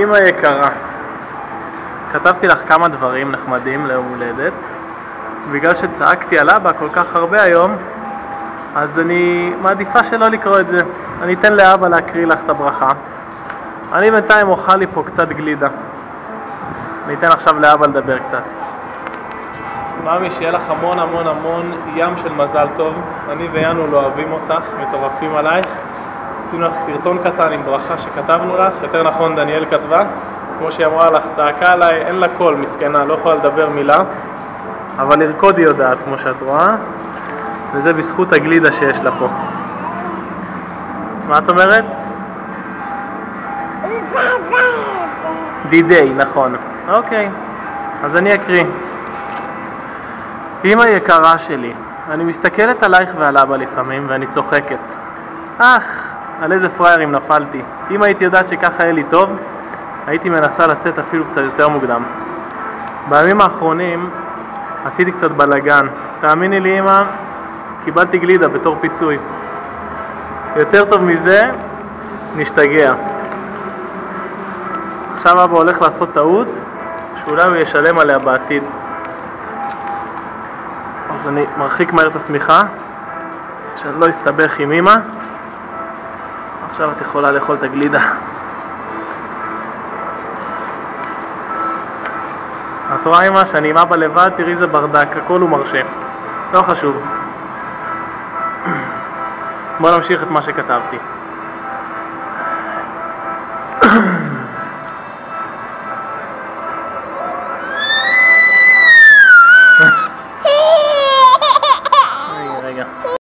אמא יקרה, כתבתי לך כמה דברים נחמדים ליום הולדת. בגלל שצעקתי על אבא כל כך הרבה היום, אז אני מעדיפה שלא לקרוא את זה. אני אתן לאבא להקריא לך את הברכה. אני בינתיים אוכל לי פה קצת גלידה. אני אתן עכשיו לאבא לדבר קצת. מאמי, שיהיה לך המון המון המון ים של מזל טוב. אני ויאנו לא אוהבים אותך, מטורפים עלייך. עשינו לך סרטון קטן עם ברכה שכתבנו לך, יותר נכון דניאל כתבה. כמו שהיא אמרה לך, צעקה עליי, אין לה קול, מסכנה, לא יכולה לדבר מילה. אבל לרקוד היא יודעת, כמו שאת רואה. וזה בזכות הגלידה שיש לה פה. מה את אומרת? דידי, נכון. אוקיי, אז אני אקריא. אמא יקרה שלי, אני מסתכלת עלייך ועל אבא לפעמים ואני צוחקת. על איזה פריירים נפלתי. אם הייתי יודעת שככה היה לי טוב, הייתי מנסה לצאת אפילו קצת יותר מוקדם. בימים האחרונים עשיתי קצת בלגן. תאמיני לי אמא, קיבלתי גלידה בתור פיצוי. יותר טוב מזה, נשתגע. עכשיו אבא הולך לעשות טעות, שאולי הוא ישלם עליה בעתיד. אז אני מרחיק מהר את השמיכה, שאני לא אסתבך עם אמא. עכשיו את יכולה לאכול את הגלידה. את רואה אמא שאני עם אבא לבד, תראי איזה ברדק, הכל הוא מרשה. לא חשוב. בוא נמשיך את מה שכתבתי.